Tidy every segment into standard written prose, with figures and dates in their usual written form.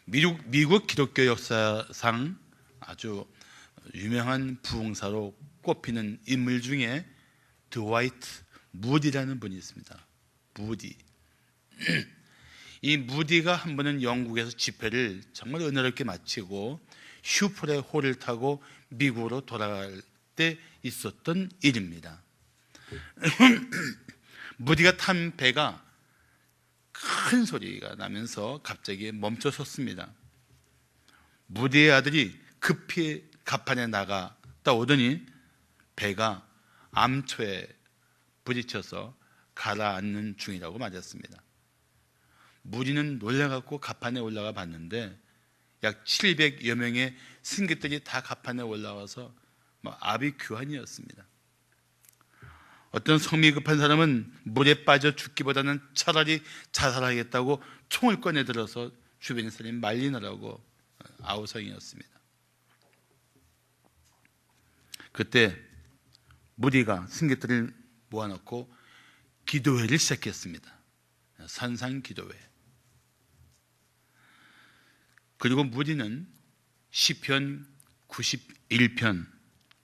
미국 기독교 역사상 아주 유명한 부흥사로 꼽히는 인물 중에 드와이트 무디라는 분이 있습니다. 무디. 이 무디가 한 번은 영국에서 집회를 정말 은혜롭게 마치고 휴프레 호를 타고 미국으로 돌아갈 때 있었던 일입니다. 무디가 탄 배가 큰 소리가 나면서 갑자기 멈춰 섰습니다. 무디의 아들이 급히 갑판에 나갔다 오더니 배가 암초에 부딪혀서 가라앉는 중이라고 맞았습니다. 무디는 놀라갖고 갑판에 올라가 봤는데 약 700여 명의 승객들이 다 갑판에 올라와서 아비규환이었습니다. 어떤 성미 급한 사람은 물에 빠져 죽기보다는 차라리 자살하겠다고 총을 꺼내 들어서 주변의 사람이 말리느라고 아우성이었습니다. 그때 무디가 승객들을 모아놓고 기도회를 시작했습니다. 산상기도회. 그리고 무디는 시편 91편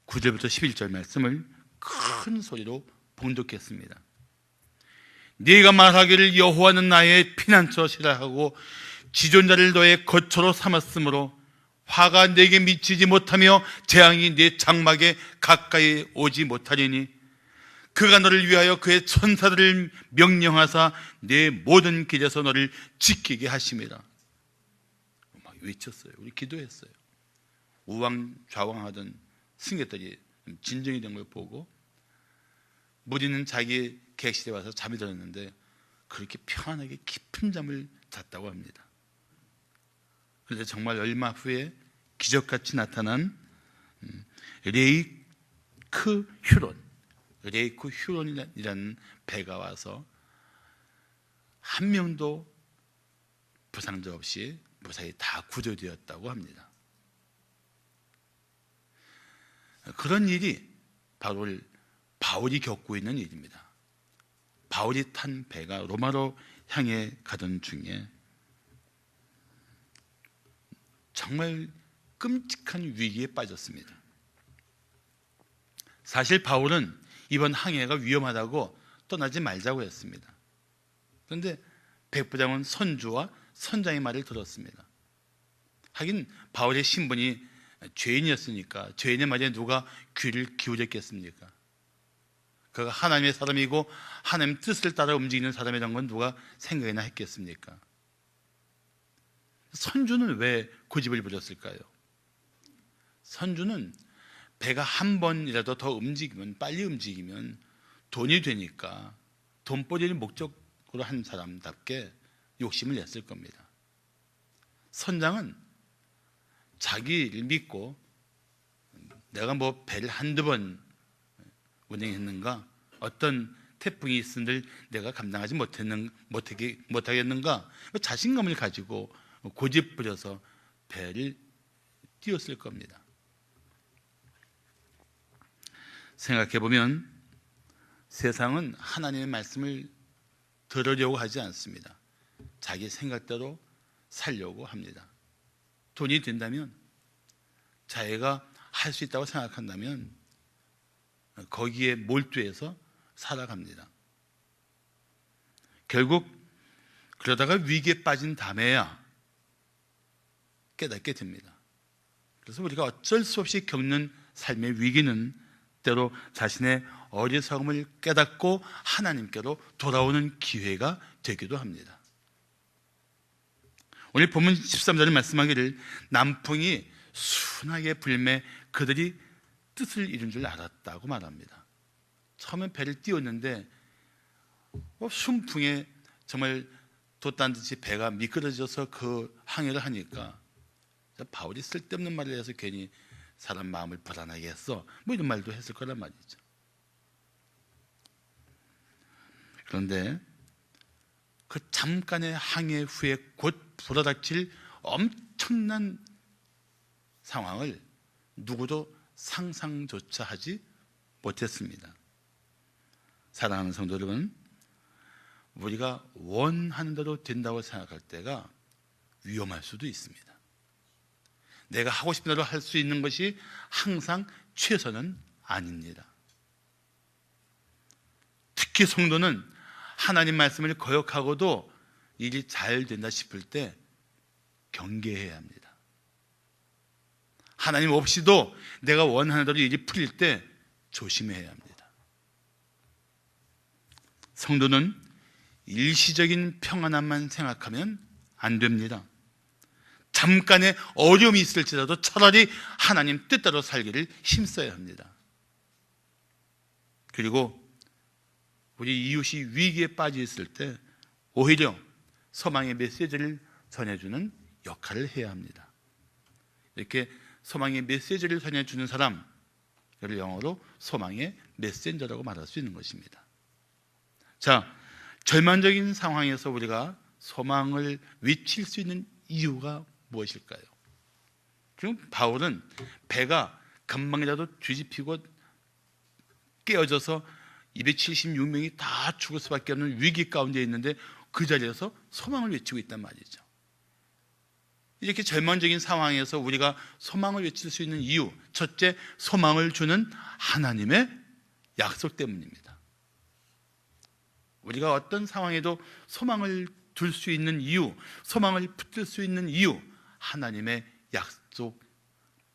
9절부터 11절 말씀을 큰 소리로 봉독했습니다. 네가 말하기를 여호와는 나의 피난처시라 하고 지존자를 너의 거처로 삼았으므로 화가 내게 미치지 못하며 재앙이 네 장막에 가까이 오지 못하리니 그가 너를 위하여 그의 천사들을 명령하사 내 모든 길에서 너를 지키게 하심이라. 막 외쳤어요. 우리 기도했어요. 우왕좌왕하던 승객들이 진정이 된 걸 보고 무디는 자기 객실에 와서 잠이 들었는데 그렇게 편안하게 깊은 잠을 잤다고 합니다. 그런데 정말 얼마 후에 기적같이 나타난 레이크 휴론이라는 배가 와서 한 명도 부상자 없이 무사히 다 구조되었다고 합니다. 그런 일이 바로 바울이 겪고 있는 일입니다. 바울이 탄 배가 로마로 향해 가던 중에 정말 끔찍한 위기에 빠졌습니다. 사실 바울은 이번 항해가 위험하다고 떠나지 말자고 했습니다. 그런데 백부장은 선주와 선장의 말을 들었습니다. 하긴 바울의 신분이 죄인이었으니까 죄인의 말에 누가 귀를 기울였겠습니까? 그가 하나님의 사람이고 하나님의 뜻을 따라 움직이는 사람이라는 건 누가 생각이나 했겠습니까? 선주는 왜 고집을 부렸을까요? 선주는 배가 한 번이라도 더 움직이면, 빨리 움직이면 돈이 되니까 돈벌이를 목적으로 한 사람답게 욕심을 냈을 겁니다. 선장은 자기를 믿고 내가 뭐 배를 한두 번 운행했는가, 어떤 태풍이 있은들 내가 감당하지 못하겠는가, 자신감을 가지고 고집 부려서 배를 띄웠을 겁니다. 생각해보면 세상은 하나님의 말씀을 들으려고 하지 않습니다. 자기 생각대로 살려고 합니다. 돈이 된다면, 자기가 할 수 있다고 생각한다면 거기에 몰두해서 살아갑니다. 결국 그러다가 위기에 빠진 다음에야 깨닫게 됩니다. 그래서 우리가 어쩔 수 없이 겪는 삶의 위기는 때로 자신의 어리석음을 깨닫고 하나님께로 돌아오는 기회가 되기도 합니다. 오늘 본문 13절에 말씀하기를 남풍이 순하게 불매 그들이 뜻을 이룬 줄 알았다고 말합니다. 처음에 배를 띄웠는데 순풍에 정말 돛단 듯이 배가 미끄러져서 그 항해를 하니까 바울이 쓸데없는 말을 해서 괜히 사람 마음을 불안하게 했어, 뭐 이런 말도 했을 거란 말이죠. 그런데 그 잠깐의 항해 후에 곧 불어닥칠 엄청난 상황을 누구도 상상조차 하지 못했습니다. 사랑하는 성도 여러분, 우리가 원하는 대로 된다고 생각할 때가 위험할 수도 있습니다. 내가 하고 싶은 대로 할 수 있는 것이 항상 최선은 아닙니다. 특히 성도는 하나님 말씀을 거역하고도 일이 잘 된다 싶을 때 경계해야 합니다. 하나님 없이도 내가 원하는 대로 일이 풀릴 때 조심해야 합니다. 성도는 일시적인 평안함만 생각하면 안 됩니다. 잠깐의 어려움이 있을지라도 차라리 하나님 뜻대로 살기를 힘써야 합니다. 그리고 우리 이웃이 위기에 빠져 있을 때 오히려 소망의 메시지를 전해주는 역할을 해야 합니다. 이렇게 소망의 메시지를 전해주는 사람, 이를 영어로 소망의 메신저라고 말할 수 있는 것입니다. 자, 절망적인 상황에서 우리가 소망을 외칠 수 있는 이유가 무엇일까요? 지금 바울은 배가 금방이라도 뒤집히고 깨어져서 276명이 다 죽을 수밖에 없는 위기 가운데 있는데 그 자리에서 소망을 외치고 있단 말이죠. 이렇게 절망적인 상황에서 우리가 소망을 외칠 수 있는 이유, 첫째, 소망을 주는 하나님의 약속 때문입니다. 우리가 어떤 상황에도 소망을 둘 수 있는 이유, 소망을 붙들 수 있는 이유, 하나님의 약속,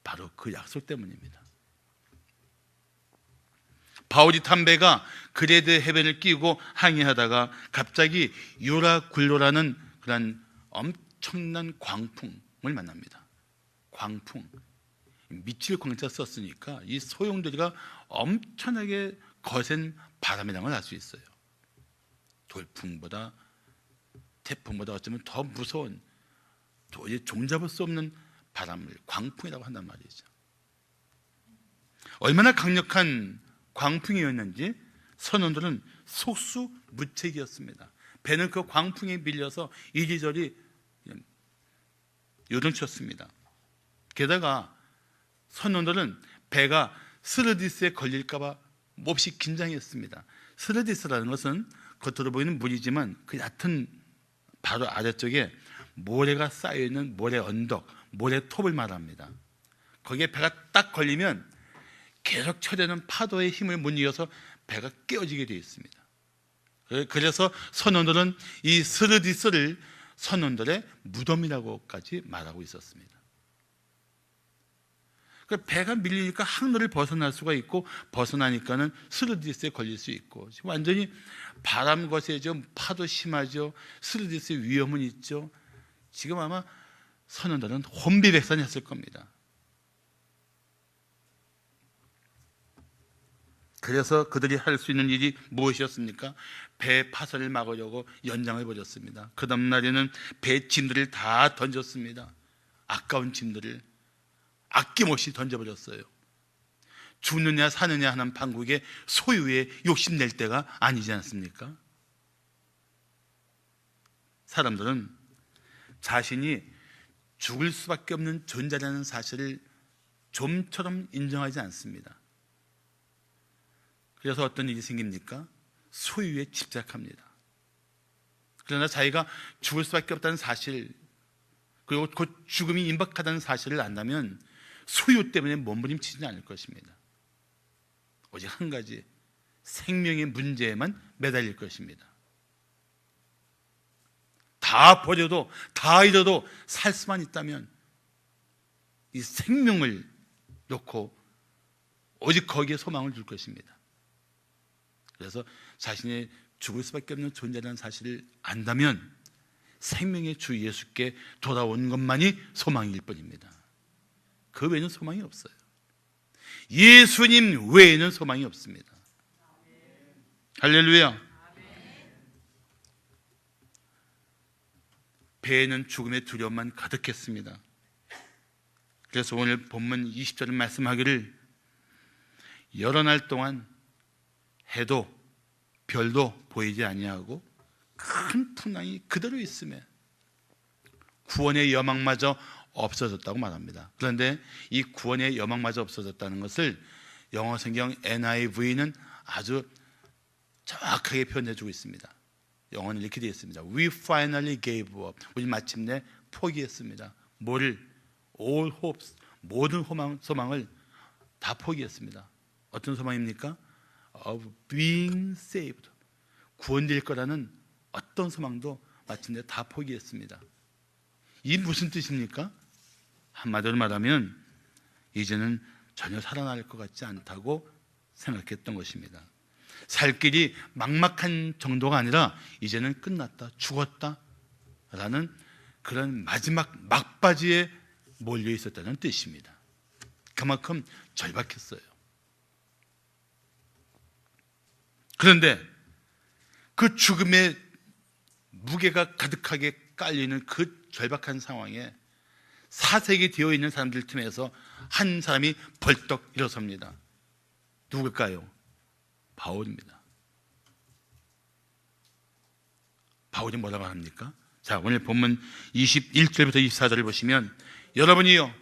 바로 그 약속 때문입니다. 바울이 탄 배가 그레데 해변을 끼고 항해하다가 갑자기 유라굴로라는 그런 엄청난 광풍을 만납니다. 광풍, 미칠 광자 썼으니까 이 소용돌이가 엄청나게 거센 바람이라는 걸 알 수 있어요. 돌풍보다, 태풍보다 어쩌면 더 무서운, 도저히 종잡을 수 없는 바람을 광풍이라고 한단 말이죠. 얼마나 강력한 광풍이었는지 선원들은 속수무책이었습니다. 배는 그 광풍에 밀려서 이리저리 요동쳤습니다. 게다가 선원들은 배가 스르디스에 걸릴까봐 몹시 긴장했습니다. 스르디스라는 것은 겉으로 보이는 물이지만 그 얕은 바로 아래쪽에 모래가 쌓여있는 모래 언덕, 모래톱을 말합니다. 거기에 배가 딱 걸리면 계속 쳐대는 파도의 힘을 못 이겨서 배가 깨어지게 되어 있습니다. 그래서 선원들은 이 스르디스를 선원들의 무덤이라고까지 말하고 있었습니다. 배가 밀리니까 항로를 벗어날 수가 있고, 벗어나니까는 스르디스에 걸릴 수 있고, 지금 완전히 바람 거세죠. 파도 심하죠. 스르디스의 위험은 있죠. 지금 아마 선원들은 혼비백산했을 겁니다. 그래서 그들이 할 수 있는 일이 무엇이었습니까? 배 파선을 막으려고 연장을 벌였습니다. 그 다음 날에는 배 짐들을 다 던졌습니다. 아까운 짐들을 아낌없이 던져버렸어요. 죽느냐 사느냐 하는 판국에 소유에 욕심낼 때가 아니지 않습니까? 사람들은 자신이 죽을 수밖에 없는 존재라는 사실을 좀처럼 인정하지 않습니다. 그래서 어떤 일이 생깁니까? 소유에 집착합니다. 그러나 자기가 죽을 수밖에 없다는 사실, 그리고 곧 죽음이 임박하다는 사실을 안다면 소유 때문에 몸부림치지 않을 것입니다. 오직 한 가지, 생명의 문제에만 매달릴 것입니다. 다 버려도, 다 잃어도 살 수만 있다면 이 생명을 놓고 오직 거기에 소망을 둘 것입니다. 그래서 자신이 죽을 수밖에 없는 존재라는 사실을 안다면 생명의 주 예수께 돌아온 것만이 소망일 뿐입니다. 그 외에는 소망이 없어요. 예수님 외에는 소망이 없습니다. 할렐루야. 배에는 죽음의 두려움만 가득했습니다. 그래서 오늘 본문 20절은 말씀하기를 여러 날 동안 해도 별도 보이지 아니하고 큰 풍랑이 그대로 있음에 구원의 여망마저 없어졌다고 말합니다. 그런데 이 구원의 여망마저 없어졌다는 것을 영어 성경 NIV는 아주 정확하게 표현해주고 있습니다. 영어는 이렇게 되어 있습니다. We finally gave up. 우리 마침내 포기했습니다. 뭐를? All hopes. 모든 소망을 다 포기했습니다. 어떤 소망입니까? Of being saved. 구원될 거라는 어떤 소망도 마침내 다 포기했습니다. 이게 무슨 뜻입니까? 한마디로 말하면 이제는 전혀 살아날 것 같지 않다고 생각했던 것입니다. 살 길이 막막한 정도가 아니라 이제는 끝났다, 죽었다 라는 그런 마지막 막바지에 몰려 있었다는 뜻입니다. 그만큼 절박했어요. 그런데 그 죽음의 무게가 가득하게 깔리는 그 절박한 상황에 사색이 되어 있는 사람들 틈에서 한 사람이 벌떡 일어섭니다. 누굴까요? 바울입니다. 바울이 뭐라고 합니까? 자, 오늘 본문 21절부터 24절을 보시면 여러분이요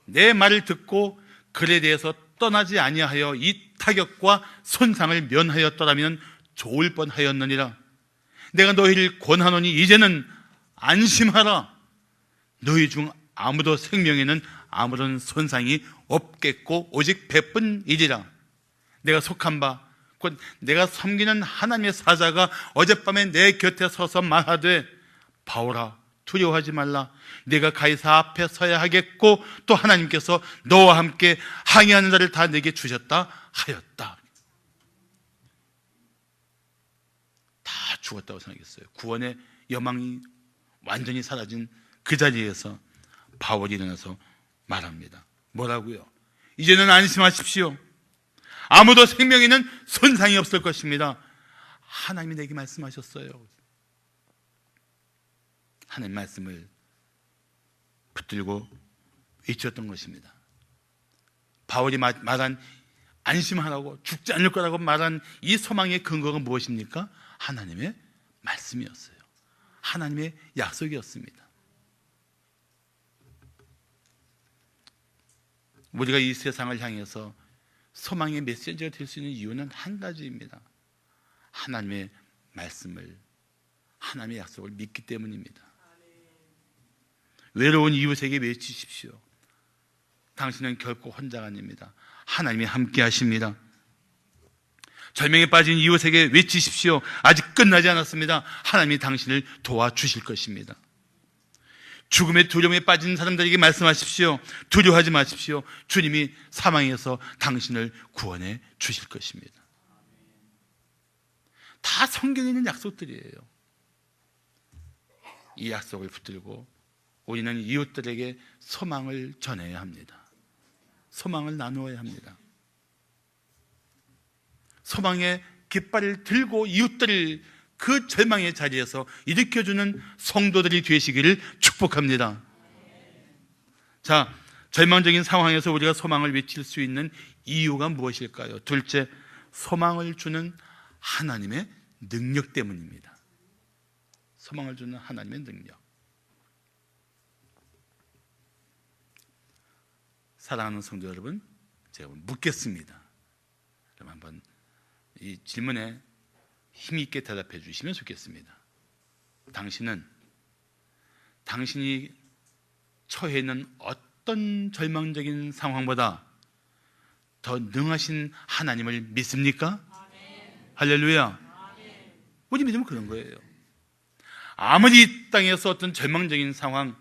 내 말을 듣고 글에 대해서 떠나지 아니하여 이 타격과 손상을 면하였더라면 좋을 뻔하였느니라. 내가 너희를 권하노니 이제는 안심하라. 너희 중 아무도 생명에는 아무런 손상이 없겠고 오직 배뿐이리라. 내가 속한 바 곧 내가 섬기는 하나님의 사자가 어젯밤에 내 곁에 서서 말하되 바울아 두려워하지 말라. 내가 가이사 앞에 서야 하겠고 또 하나님께서 너와 함께 항해하는 자를 다 내게 주셨다 하였다. 다 죽었다고 생각했어요. 구원의 여망이 완전히 사라진 그 자리에서 바울이 일어나서 말합니다. 뭐라고요? 이제는 안심하십시오. 아무도 생명에는 손상이 없을 것입니다. 하나님이 내게 말씀하셨어요. 하나님 말씀을 붙들고 외쳤던 것입니다. 바울이 말한 안심하라고 죽지 않을 거라고 말한 이 소망의 근거가 무엇입니까? 하나님의 말씀이었어요. 하나님의 약속이었습니다. 우리가 이 세상을 향해서 소망의 메시지가 될 수 있는 이유는 한 가지입니다. 하나님의 말씀을, 하나님의 약속을 믿기 때문입니다. 외로운 이웃에게 외치십시오. 당신은 결코 혼자가 아닙니다. 하나님이 함께 하십니다. 절명에 빠진 이웃에게 외치십시오. 아직 끝나지 않았습니다. 하나님이 당신을 도와주실 것입니다. 죽음의 두려움에 빠진 사람들에게 말씀하십시오. 두려워하지 마십시오. 주님이 사망에서 당신을 구원해 주실 것입니다. 다 성경에 있는 약속들이에요. 이 약속을 붙들고 우리는 이웃들에게 소망을 전해야 합니다. 소망을 나누어야 합니다. 소망의 깃발을 들고 이웃들을 그 절망의 자리에서 일으켜주는 성도들이 되시기를 축복합니다. 자, 절망적인 상황에서 우리가 소망을 외칠 수 있는 이유가 무엇일까요? 둘째, 소망을 주는 하나님의 능력 때문입니다. 소망을 주는 하나님의 능력. 사랑하는 성도 여러분, 제가 묻겠습니다. 그럼 한번 이 질문에 힘 있게 대답해 주시면 좋겠습니다. 당신이 처해 있는 어떤 절망적인 상황보다 더 능하신 하나님을 믿습니까? 아멘. 할렐루야. 아멘. 우리 믿음은 그런 거예요. 아무리 이 땅에서 어떤 절망적인 상황,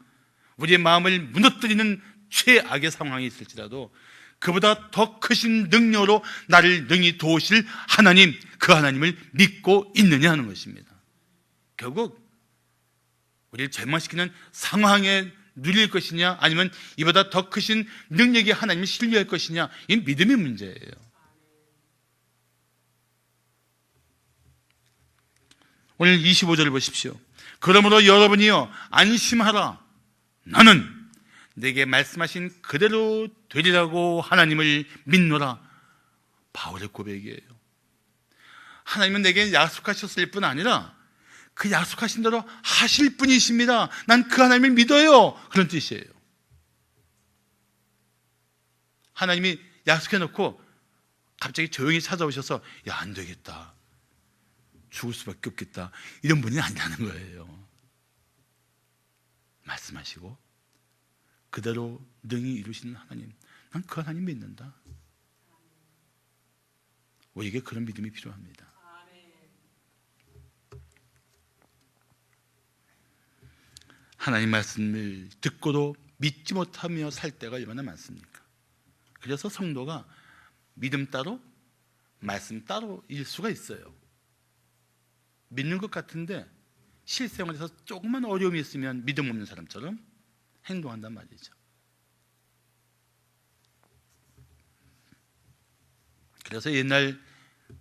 우리의 마음을 무너뜨리는 최악의 상황이 있을지라도 그보다 더 크신 능력으로 나를 능히 도우실 하나님, 그 하나님을 믿고 있느냐 하는 것입니다. 결국 우리를 절망시키는 상황에 누릴 것이냐, 아니면 이보다 더 크신 능력의 하나님을 신뢰할 것이냐, 이 믿음의 문제예요. 오늘 25절을 보십시오. 그러므로 여러분이요 안심하라. 나는 내게 말씀하신 그대로 되리라고 하나님을 믿노라. 바울의 고백이에요. 하나님은 내게 약속하셨을 뿐 아니라 그 약속하신 대로 하실 분이십니다. 난 그 하나님을 믿어요. 그런 뜻이에요. 하나님이 약속해놓고 갑자기 조용히 찾아오셔서 야, 안 되겠다. 죽을 수밖에 없겠다, 이런 분이 아니라는 거예요. 말씀하시고 그대로 능히 이루시는 하나님, 난 그 하나님 믿는다. 우리에게 그런 믿음이 필요합니다. 하나님 말씀을 듣고도 믿지 못하며 살 때가 얼마나 많습니까? 그래서 성도가 믿음 따로 말씀 따로일 수가 있어요. 믿는 것 같은데 실생활에서 조금만 어려움이 있으면 믿음 없는 사람처럼 행동한단 말이죠. 그래서 옛날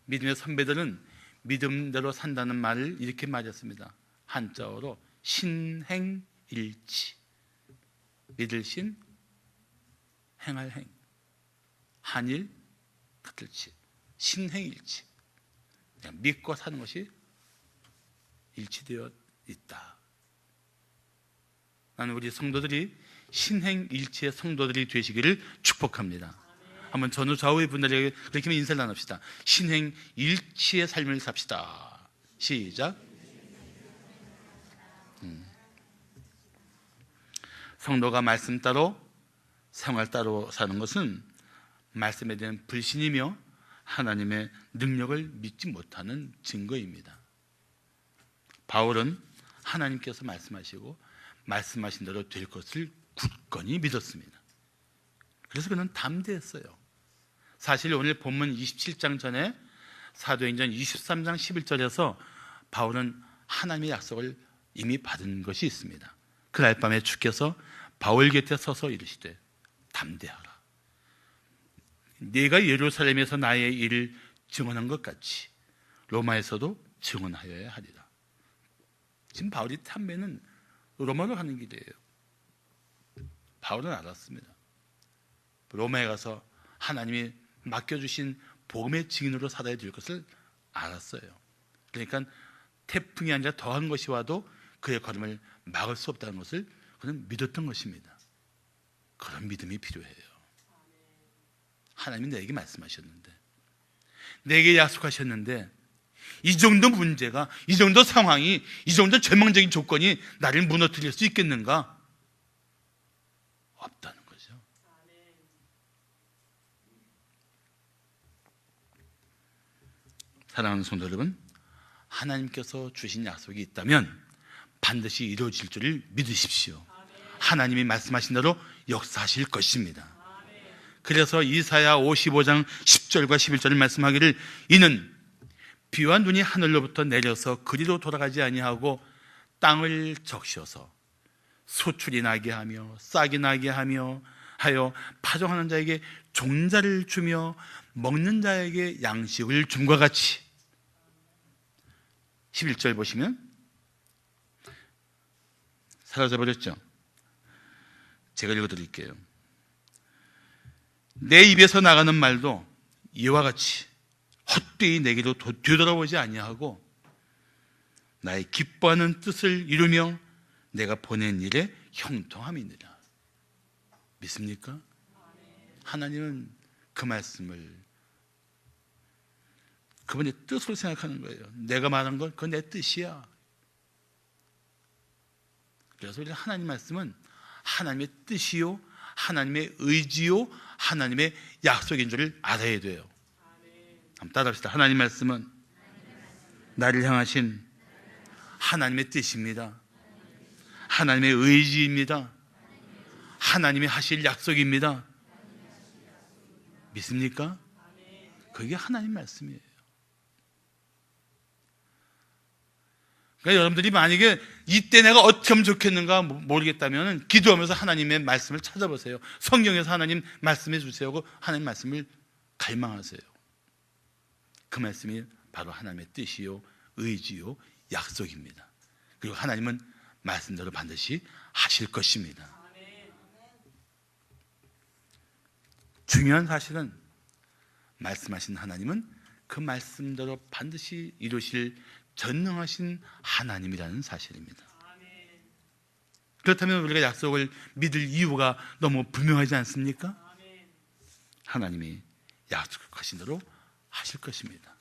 믿음의 선배들은 믿음대로 산다는 말을 이렇게 말했습니다. 한자어로 신행일치. 믿을 신, 행할 행. 한일 같을 치. 신행일치. 믿고 사는 것이 일치되어 있다. 나는 우리 성도들이 신행일치의 성도들이 되시기를 축복합니다. 한번 전후 좌우의 분들에게 그렇게 인사를 나눕시다. 신행일치의 삶을 삽시다. 시작. 성도가 말씀 따로 생활 따로 사는 것은 말씀에 대한 불신이며 하나님의 능력을 믿지 못하는 증거입니다. 바울은 하나님께서 말씀하시고 말씀하신 대로 될 것을 굳건히 믿었습니다. 그래서 그는 담대했어요. 사실 오늘 본문 27장 전에 사도행전 23장 11절에서 바울은 하나님의 약속을 이미 받은 것이 있습니다. 그날 밤에 주께서 바울 곁에 서서 이르시되 담대하라. 네가 예루살렘에서 나의 일을 증언한 것 같이 로마에서도 증언하여야 하리라. 지금 바울이 담배는 로마로 가는 길이에요. 바울은 알았습니다. 로마에 가서 하나님이 맡겨주신 복음의 증인으로 살아야 될 것을 알았어요. 그러니까 태풍이 아니라 더한 것이 와도 그의 걸음을 막을 수 없다는 것을 그는 믿었던 것입니다. 그런 믿음이 필요해요. 하나님이 내게 말씀하셨는데, 내게 약속하셨는데, 이 정도 문제가, 이 정도 상황이, 이 정도 절망적인 조건이 나를 무너뜨릴 수 있겠는가? 없다는 거죠. 사랑하는 성도 여러분, 하나님께서 주신 약속이 있다면 반드시 이루어질 줄을 믿으십시오. 하나님이 말씀하신 대로 역사하실 것입니다. 그래서 이사야 55장 10절과 11절을 말씀하기를 이는 비와 눈이 하늘로부터 내려서 그리로 돌아가지 아니하고 땅을 적셔서 소출이 나게 하며 싹이 나게 하며 하여 파종하는 자에게 종자를 주며 먹는 자에게 양식을 줌과 같이. 11절 보시면 사라져버렸죠. 제가 읽어드릴게요. 내 입에서 나가는 말도 이와 같이 헛되이 내게로 되돌아오지 아니하고 나의 기뻐하는 뜻을 이루며 내가 보낸 일에 형통함이니라. 믿습니까? 하나님은 그 말씀을 그분의 뜻으로 생각하는 거예요. 내가 말한 건 그건 내 뜻이야. 그래서 우리 하나님 말씀은 하나님의 뜻이요, 하나님의 의지요, 하나님의 약속인 줄을 알아야 돼요. 한번 따라합시다. 하나님 말씀은 나를 향하신 하나님의 뜻입니다. 하나님의 의지입니다. 하나님이 하실 약속입니다. 믿습니까? 그게 하나님 말씀이에요. 그러니까 여러분들이 만약에 이때 내가 어떻게 하면 좋겠는가 모르겠다면 기도하면서 하나님의 말씀을 찾아보세요. 성경에서 하나님 말씀해 주세요 하고 하나님 말씀을 갈망하세요. 그 말씀이 바로 하나님의 뜻이요, 의지요, 약속입니다. 그리고 하나님은 말씀대로 반드시 하실 것입니다. 중요한 사실은 말씀하신 하나님은 그 말씀대로 반드시 이루실 전능하신 하나님이라는 사실입니다. 그렇다면 우리가 약속을 믿을 이유가 너무 분명하지 않습니까? 하나님이 약속하신 대로 하실 것입니다.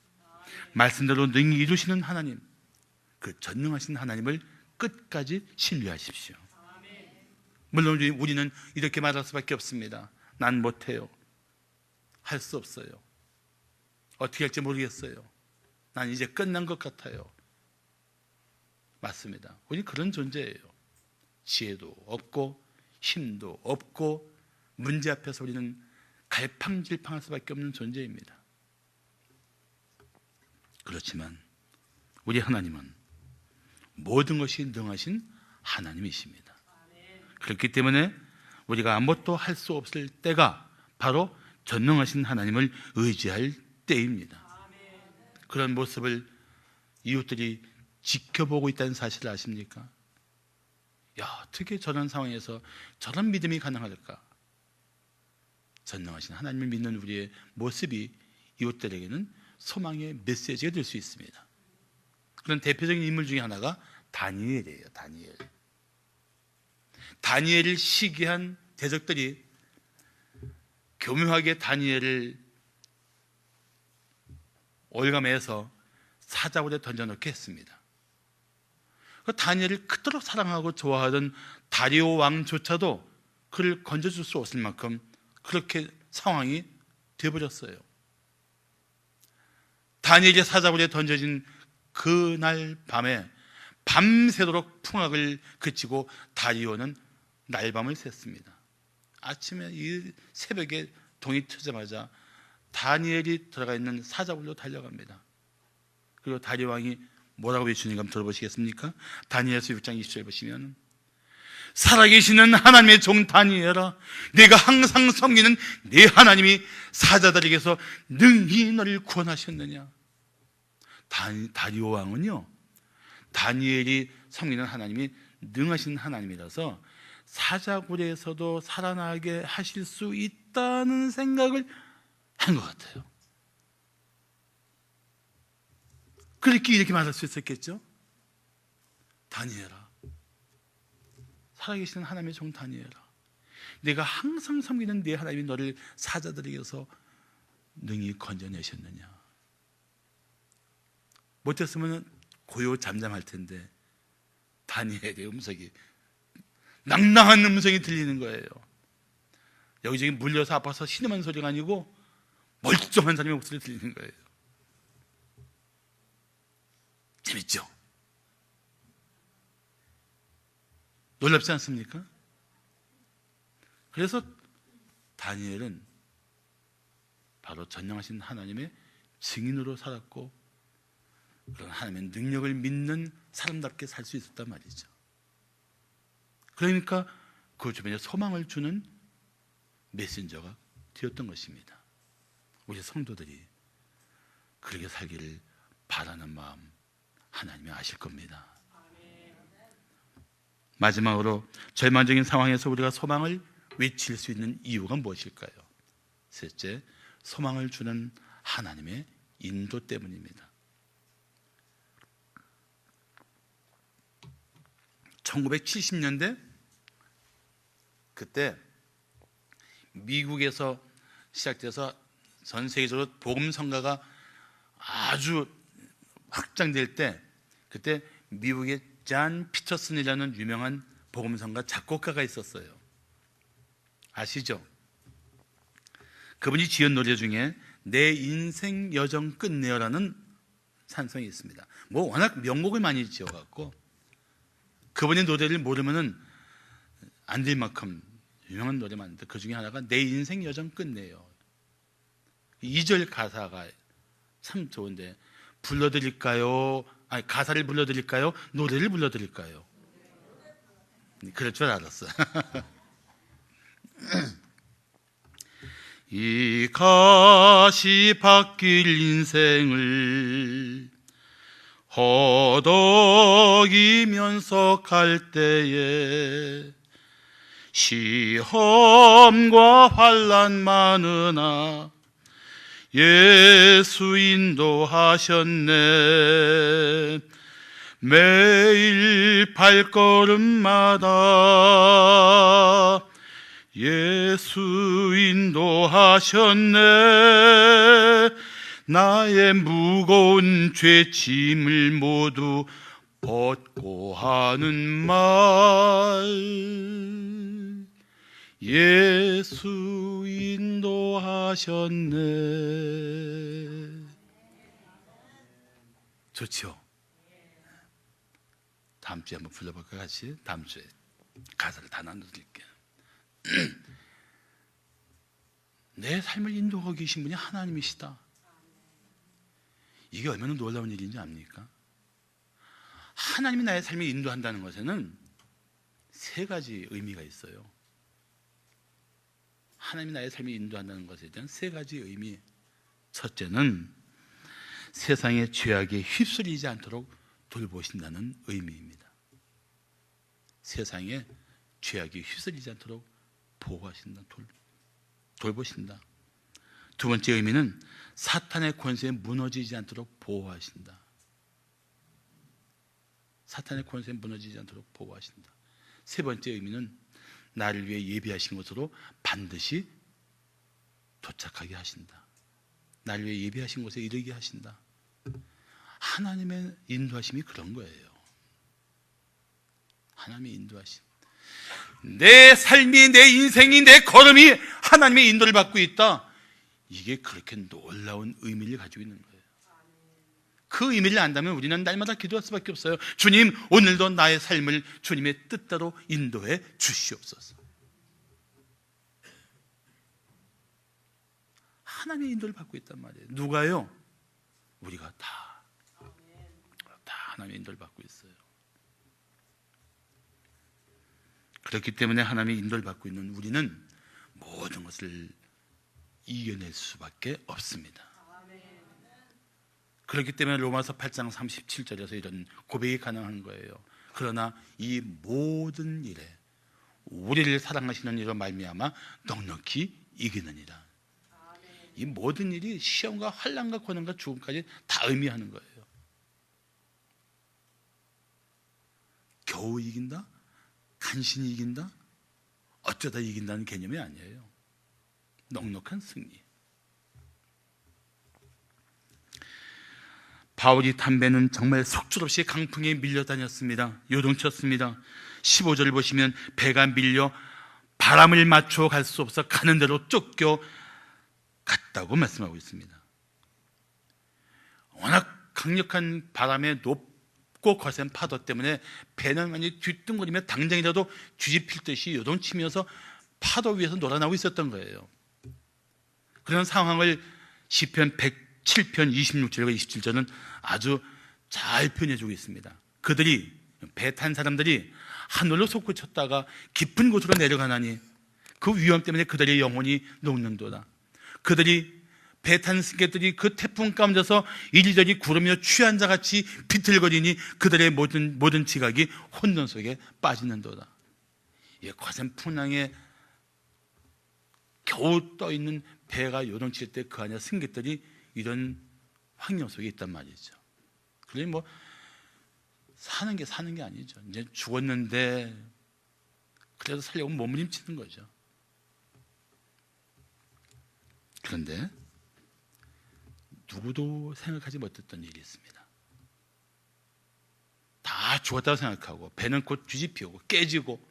말씀대로 능히 이루시는 하나님, 그 전능하신 하나님을 끝까지 신뢰하십시오. 물론 우리는 이렇게 말할 수밖에 없습니다. 난 못해요. 할 수 없어요. 어떻게 할지 모르겠어요. 난 이제 끝난 것 같아요. 맞습니다. 우리 그런 존재예요. 지혜도 없고 힘도 없고 문제 앞에서 우리는 갈팡질팡할 수밖에 없는 존재입니다. 그렇지만 우리 하나님은 모든 것이 능하신 하나님이십니다. 그렇기 때문에 우리가 아무것도 할 수 없을 때가 바로 전능하신 하나님을 의지할 때입니다. 그런 모습을 이웃들이 지켜보고 있다는 사실을 아십니까? 야, 어떻게 저런 상황에서 저런 믿음이 가능할까? 전능하신 하나님을 믿는 우리의 모습이 이웃들에게는 소망의 메시지가 될 수 있습니다. 그런 대표적인 인물 중에 하나가 다니엘이에요. 다니엘을 시기한 대적들이 교묘하게 다니엘을 올감해서 사자굴에 던져넣게 했습니다. 그 다니엘을 그토록 사랑하고 좋아하던 다리오 왕조차도 그를 건져줄 수 없을 만큼 그렇게 상황이 되어버렸어요. 다니엘이 사자굴에 던져진 그날 밤에 밤새도록 풍악을 그치고 다리오는 날밤을 샜습니다. 아침에 이 새벽에 동이 트자마자 다니엘이 들어가 있는 사자굴로 달려갑니다. 그리고 다리오 왕이 뭐라고 외치는가 한번 들어보시겠습니까? 다니엘서 6장 20절 보시면, 살아계시는 하나님의 종 다니엘아, 내가 항상 섬기는 네 하나님이 사자들에게서 능히 너를 구원하셨느냐. 다리오 왕은요, 다니엘이 섬기는 하나님이 능하신 하나님이라서 사자굴에서도 살아나게 하실 수 있다는 생각을 한 것 같아요. 그렇게 이렇게 말할 수 있었겠죠? 다니엘아, 살아계시는 하나님의 종 다니엘아, 내가 항상 섬기는 네 하나님이 너를 사자들에게서 능히 건져내셨느냐. 못했으면 고요 잠잠할 텐데 다니엘의 음성이, 낭낭한 음성이 들리는 거예요. 여기저기 물려서 아파서 신음한 소리가 아니고 멀쩡한 사람의 목소리 들리는 거예요. 재밌죠? 놀랍지 않습니까? 그래서 다니엘은 바로 전능하신 하나님의 증인으로 살았고, 그런 하나님의 능력을 믿는 사람답게 살 수 있었단 말이죠. 그러니까 그 주변에 소망을 주는 메신저가 되었던 것입니다. 우리 성도들이 그렇게 살기를 바라는 마음 하나님이 아실 겁니다. 마지막으로 절망적인 상황에서 우리가 소망을 외칠 수 있는 이유가 무엇일까요? 셋째, 소망을 주는 하나님의 인도 때문입니다. 1970년대 그때 미국에서 시작돼서 전 세계적으로 복음 성가가 아주 확장될 때, 그때 미국의 잔 피터슨이라는 유명한 복음 성가 작곡가가 있었어요. 아시죠? 그분이 지은 노래 중에 내 인생 여정 끝내어라는 찬송이 있습니다. 뭐 워낙 명곡을 많이 지어갖고 그분의 노래를 모르면은 안 될 만큼 유명한 노래 많은데, 그 중에 하나가 내 인생 여정 끝내요. 2절 가사가 참 좋은데, 불러드릴까요? 아니, 가사를 불러드릴까요? 노래를 불러드릴까요? 그럴 줄 알았어. 이 가시 바뀔 인생을 허덕이면서 갈 때에 시험과 환난 많으나 예수 인도하셨네. 매일 발걸음마다 예수 인도하셨네. 나의 무거운 죄 짐을 모두 벗고 하는 말, 예수 인도하셨네. 좋죠? 다음 주에 한번 불러볼까요? 같이? 다음 주에 가사를 다 나눠드릴게요. 내 삶을 인도하고 계신 분이 하나님이시다. 이게 얼마나 놀라운 일인지 압니까? 하나님이 나의 삶을 인도한다는 것에는 세 가지 의미가 있어요. 하나님이 나의 삶을 인도한다는 것에 대한 세 가지 의미. 첫째는 세상의 죄악에 휩쓸리지 않도록 돌보신다는 의미입니다. 세상에 죄악에 휩쓸리지 않도록 보호하신다, 돌보신다. 두 번째 의미는 사탄의 권세에 무너지지 않도록 보호하신다. 사탄의 권세에 무너지지 않도록 보호하신다. 세 번째 의미는 나를 위해 예비하신 곳으로 반드시 도착하게 하신다. 나를 위해 예비하신 곳에 이르게 하신다. 하나님의 인도하심이 그런 거예요. 하나님의 인도하심. 내 삶이, 내 인생이, 내 걸음이 하나님의 인도를 받고 있다. 이게 그렇게 놀라운 의미를 가지고 있는 거예요. 그 의미를 안다면 우리는 날마다 기도할 수밖에 없어요. 주님, 오늘도 나의 삶을 주님의 뜻대로 인도해 주시옵소서. 하나님의 인도를 받고 있단 말이에요. 누가요? 우리가 다 하나님의 인도를 받고 있어요. 그렇기 때문에 하나님의 인도를 받고 있는 우리는 모든 것을 이겨낼 수밖에 없습니다. 그렇기 때문에 로마서 8장 37절에서 이런 고백이 가능한 거예요. 그러나 이 모든 일에 우리를 사랑하시는 이로 말미암아 넉넉히 이기느니라. 이 모든 일이 시험과 환난과 고난과 죽음까지 다 의미하는 거예요. 겨우 이긴다? 간신히 이긴다? 어쩌다 이긴다는 개념이 아니에요. 넉넉한 승리. 바울이 담배는 정말 속절없이 강풍에 밀려다녔습니다. 요동쳤습니다. 15절을 보시면 배가 밀려 바람을 맞춰 갈 수 없어 가는 대로 쫓겨 갔다고 말씀하고 있습니다. 워낙 강력한 바람에 높고 거센 파도 때문에 배는 완전히 뒤뚱거리며 당장이라도 뒤집힐 듯이 요동치면서 파도 위에서 놀아나고 있었던 거예요. 그런 상황을 시편 107편 26절과 27절은 아주 잘 표현해주고 있습니다. 그들이, 배 탄 사람들이 하늘로 솟구쳤다가 깊은 곳으로 내려가나니 그 위험 때문에 그들의 영혼이 녹는도다. 그들이 배 탄 승객들이 그 태풍 가운데서 이리저리 구르며 취한 자같이 비틀거리니 그들의 모든 지각이 혼돈 속에 빠지는도다. 거센 풍랑에 겨우 떠있는 배가 요동칠 때 그 안에 승객들이 이런 환경 속에 있단 말이죠. 그러니 뭐 사는 게 아니죠. 이제 죽었는데 그래도 살려고 몸부림치는 거죠. 그런데 누구도 생각하지 못했던 일이 있습니다. 다 죽었다고 생각하고 배는 곧 뒤집히고 깨지고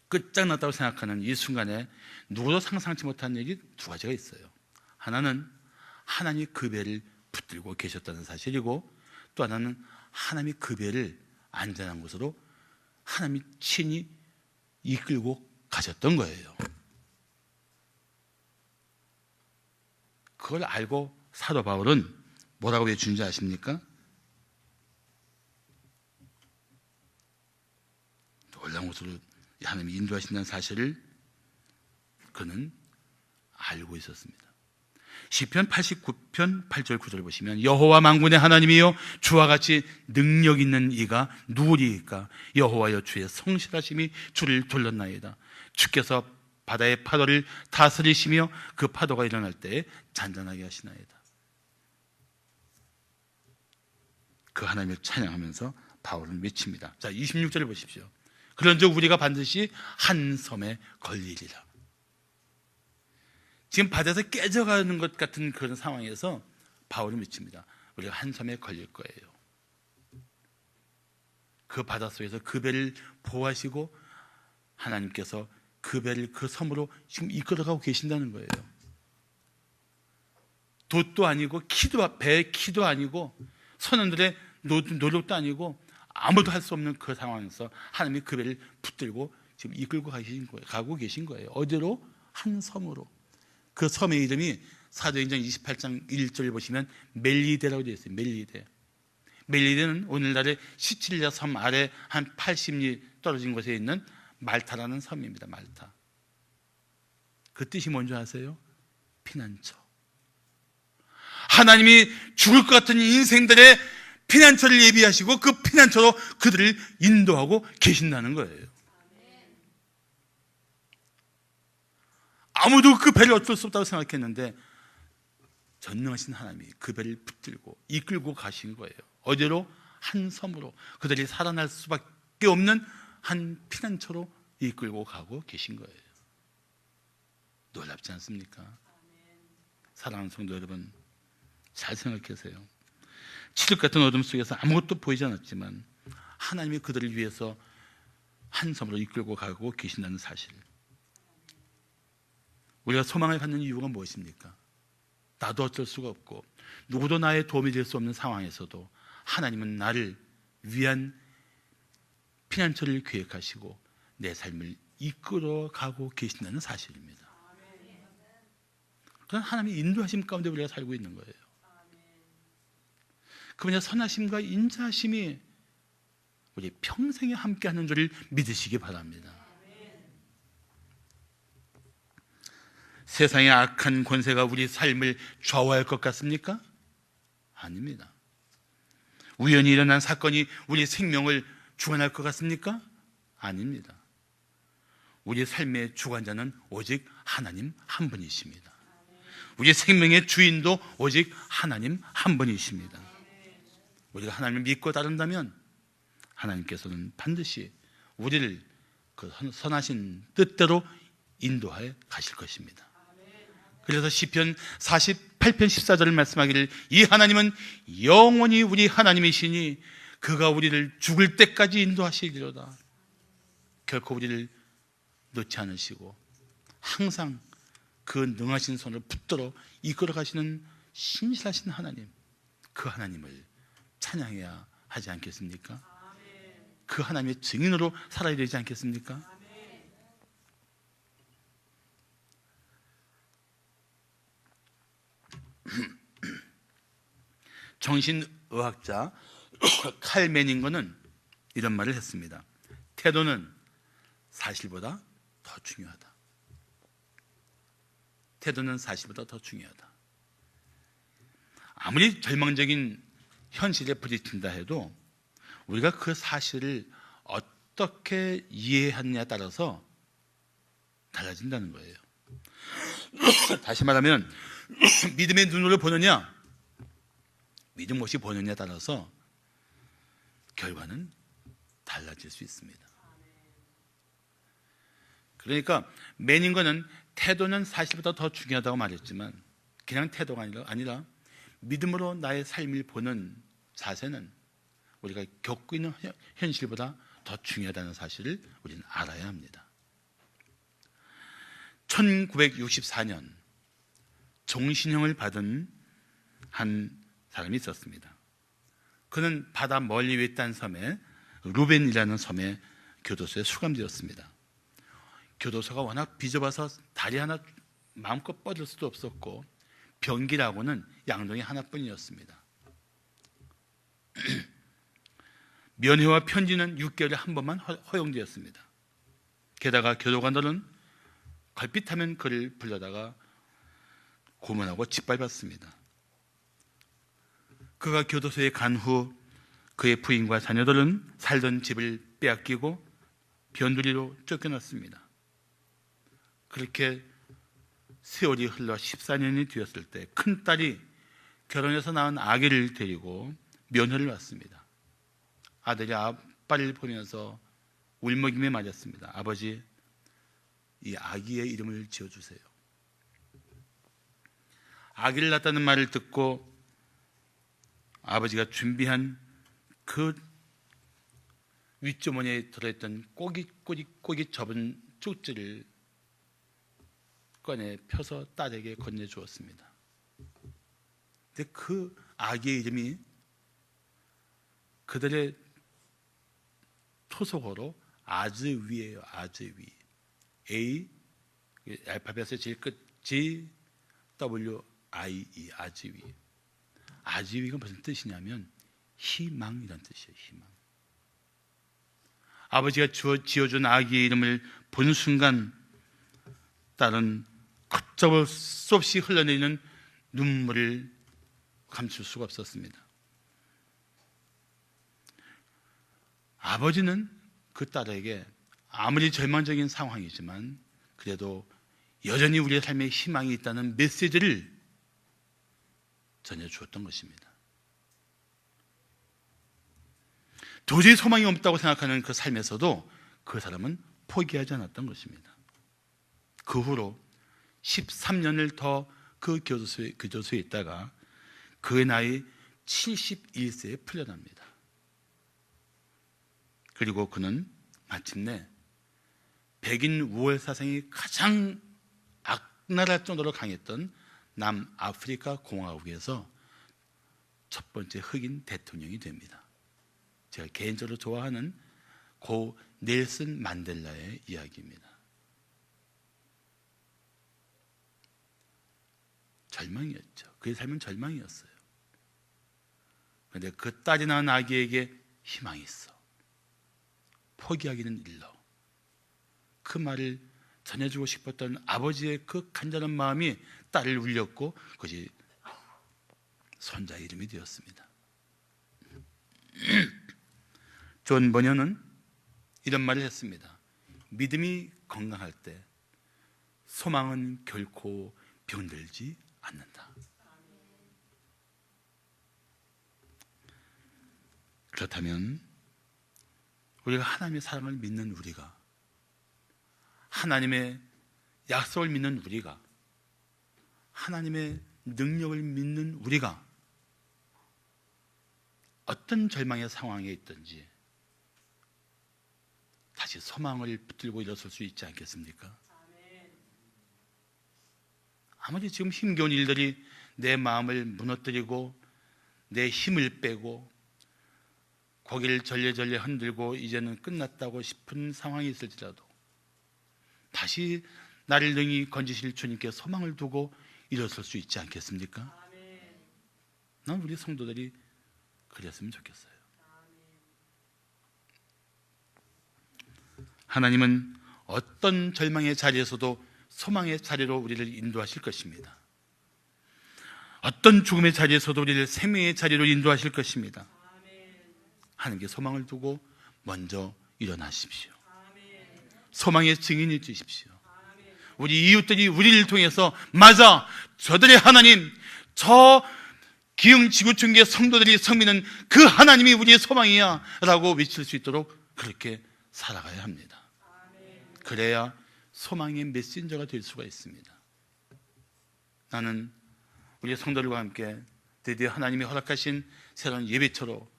끝장났다고 생각하는 이 순간에 누구도 상상치 못한 일이 두 가지가 있어요. 하나는 하나님이 그 배를 붙들고 계셨다는 사실이고, 또 하나는 하나님이 그 배를 안전한 곳으로 하나님이 친히 이끌고 가셨던 거예요. 그걸 알고 사도 바울은 뭐라고 외치는지 아십니까? 놀라운 곳으로 하나님이 인도하신다는 사실을 그는 알고 있었습니다. 시편 89편 8절 9절 보시면 여호와 만군의 하나님이여 주와 같이 능력 있는 이가 누구리이까? 여호와여 주의 성실하심이 주를 돌렸나이다. 주께서 바다의 파도를 다스리시며 그 파도가 일어날 때에 잔잔하게 하시나이다. 그 하나님을 찬양하면서 바울은 외칩니다. 자, 26절을 보십시오. 그런즉 우리가 반드시 한 섬에 걸리리라. 지금 바다에서 깨져가는 것 같은 그런 상황에서 바울이 묻습니다. 우리가 한 섬에 걸릴 거예요. 그 바다 속에서 그 배를 보호하시고 하나님께서 그 배를 그 섬으로 지금 이끌어가고 계신다는 거예요. 돛도 아니고 배의 키도 아니고 선원들의 노력도 아니고 아무도 할 수 없는 그 상황에서 하나님이 그 배를 붙들고 지금 이끌고 가고 계신 거예요. 어디로? 한 섬으로. 그 섬의 이름이 사도행전 28장 1절 보시면 멜리데라고 되어 있어요. 멜리데. 멜리데는 오늘날의 시칠리아 섬 아래 한 80리 떨어진 곳에 있는 말타라는 섬입니다. 말타. 그 뜻이 뭔지 아세요? 피난처. 하나님이 죽을 것 같은 인생들의 피난처를 예비하시고 그 피난처로 그들을 인도하고 계신다는 거예요. 아무도 그 배를 어쩔 수 없다고 생각했는데 전능하신 하나님이 그 배를 붙들고 이끌고 가신 거예요. 어디로? 한 섬으로. 그들이 살아날 수밖에 없는 한 피난처로 이끌고 가고 계신 거예요. 놀랍지 않습니까? 사랑하는 성도 여러분, 잘 생각하세요. 칠흑 같은 어둠 속에서 아무것도 보이지 않았지만 하나님이 그들을 위해서 한 섬으로 이끌고 가고 계신다는 사실. 우리가 소망을 갖는 이유가 무엇입니까? 나도 어쩔 수가 없고 누구도 나의 도움이 될 수 없는 상황에서도 하나님은 나를 위한 피난처를 계획하시고 내 삶을 이끌어가고 계신다는 사실입니다. 그런 하나님의 인도하심 가운데 우리가 살고 있는 거예요. 그분의 선하심과 인자하심이 우리 평생에 함께하는 줄을 믿으시기 바랍니다. 세상의 악한 권세가 우리 삶을 좌우할 것 같습니까? 아닙니다. 우연히 일어난 사건이 우리 생명을 주관할 것 같습니까? 아닙니다. 우리 삶의 주관자는 오직 하나님 한 분이십니다. 우리 생명의 주인도 오직 하나님 한 분이십니다. 우리가 하나님을 믿고 따른다면 하나님께서는 반드시 우리를 그 선하신 뜻대로 인도해 가실 것입니다. 그래서 시편 48편 14절을 말씀하기를 이 하나님은 영원히 우리 하나님이시니 그가 우리를 죽을 때까지 인도하시리로다. 결코 우리를 놓지 않으시고 항상 그 능하신 손을 붙들어 이끌어 가시는 신실하신 하나님, 그 하나님을 찬양해야 하지 않겠습니까? 그 하나님의 증인으로 살아야 되지 않겠습니까? 정신의학자 칼 매닝거는 이런 말을 했습니다. 태도는 사실보다 더 중요하다. 태도는 사실보다 더 중요하다. 아무리 절망적인 현실에 부딪힌다 해도 우리가 그 사실을 어떻게 이해하느냐에 따라서 달라진다는 거예요. 다시 말하면 믿음의 눈으로 보느냐 믿음 없이 보느냐에 따라서 결과는 달라질 수 있습니다. 그러니까 매닝거는 태도는 사실보다 더 중요하다고 말했지만 그냥 태도가 아니라 믿음으로 나의 삶을 보는 자세는 우리가 겪고 있는 현실보다 더 중요하다는 사실을 우리는 알아야 합니다. 1964년 종신형을 받은 한 사람이 있었습니다. 그는 바다 멀리 외딴 섬에 루벤이라는 섬에 교도소에 수감되었습니다. 교도소가 워낙 비좁아서 다리 하나 마음껏 뻗을 수도 없었고 변기라고는 양동이 하나뿐이었습니다. 면회와 편지는 6개월에 한 번만 허용되었습니다. 게다가 교도관들은 걸핏하면 그를 불러다가 고문하고 짓밟았습니다. 그가 교도소에 간 후 그의 부인과 자녀들은 살던 집을 빼앗기고 변두리로 쫓겨났습니다. 그렇게 세월이 흘러 14년이 되었을 때 큰딸이 결혼해서 낳은 아기를 데리고 면회를 왔습니다. 아들이 아빠를 보면서 울먹임에 맞았습니다. 아버지, 이 아기의 이름을 지어주세요. 아기를 낳았다는 말을 듣고 아버지가 준비한 그 윗주머니에 들어있던 꼬깃 접은 쪽지를 꺼내 펴서 딸에게 건네주었습니다. 근데 그 아기의 이름이 그들의 토속어로 아즈위예요. 아즈위. A 알파벳의 제일 끝 G W I E 아즈위. 아즈위가 무슨 뜻이냐면 희망이란 뜻이에요. 희망. 아버지가 지어준 아기의 이름을 본 순간 딸은 걷잡을 수 없이 흘러내리는 눈물을 감출 수가 없었습니다. 아버지는 그 딸에게 아무리 절망적인 상황이지만 그래도 여전히 우리의 삶에 희망이 있다는 메시지를 전해주었던 것입니다. 도저히 소망이 없다고 생각하는 그 삶에서도 그 사람은 포기하지 않았던 것입니다. 그 후로 13년을 더 그 교도소에 있다가 그의 나이 71세에 풀려납니다. 그리고 그는 마침내 백인 우월 사상이 가장 악랄할 정도로 강했던 남아프리카 공화국에서 첫 번째 흑인 대통령이 됩니다. 제가 개인적으로 좋아하는 고 넬슨 만델라의 이야기입니다. 절망이었죠. 그의 삶은 절망이었어요. 그런데 그 딸이 낳은 아기에게 희망이 있어. 포기하기는 일러. 그 말을 전해주고 싶었던 아버지의 그 간절한 마음이 딸을 울렸고 그것이 손자의 이름이 되었습니다. 존 버녀는 이런 말을 했습니다. 믿음이 건강할 때 소망은 결코 병들지 않는다. 그렇다면 우리가 하나님의 사랑을 믿는 우리가, 하나님의 약속을 믿는 우리가, 하나님의 능력을 믿는 우리가 어떤 절망의 상황에 있든지 다시 소망을 붙들고 일어설 수 있지 않겠습니까? 아무리 지금 힘겨운 일들이 내 마음을 무너뜨리고 내 힘을 빼고 고개를 절레절레 흔들고 이제는 끝났다고 싶은 상황이 있을지라도 다시 나를 능히 건지실 주님께 소망을 두고 일어설 수 있지 않겠습니까? 난 우리 성도들이 그랬으면 좋겠어요. 하나님은 어떤 절망의 자리에서도 소망의 자리로 우리를 인도하실 것입니다. 어떤 죽음의 자리에서도 우리를 생명의 자리로 인도하실 것입니다. 하나님께 소망을 두고 먼저 일어나십시오. 소망의 증인이 주십시오. 우리 이웃들이 우리를 통해서 맞아, 저들의 하나님, 저 기흥지구촌교회 성도들이 섬기는 그 하나님이 우리의 소망이야 라고 외칠 수 있도록 그렇게 살아가야 합니다. 그래야 소망의 메신저가 될 수가 있습니다. 나는 우리 성도들과 함께 드디어 하나님이 허락하신 새로운 예배처로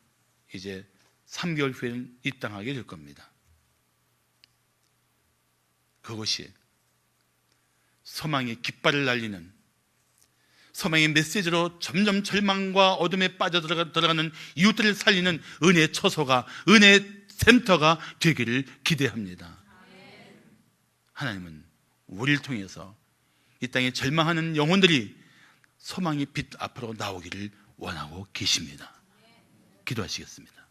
이제 3개월 후에는 입당하게 될 겁니다. 그것이 소망의 깃발을 날리는, 소망의 메시지로 점점 절망과 어둠에 빠져들어가는 이웃들을 살리는 은혜의 처소가, 은혜의 센터가 되기를 기대합니다. 하나님은 우리를 통해서 이 땅에 절망하는 영혼들이 소망의 빛 앞으로 나오기를 원하고 계십니다. 기도하시겠습니다.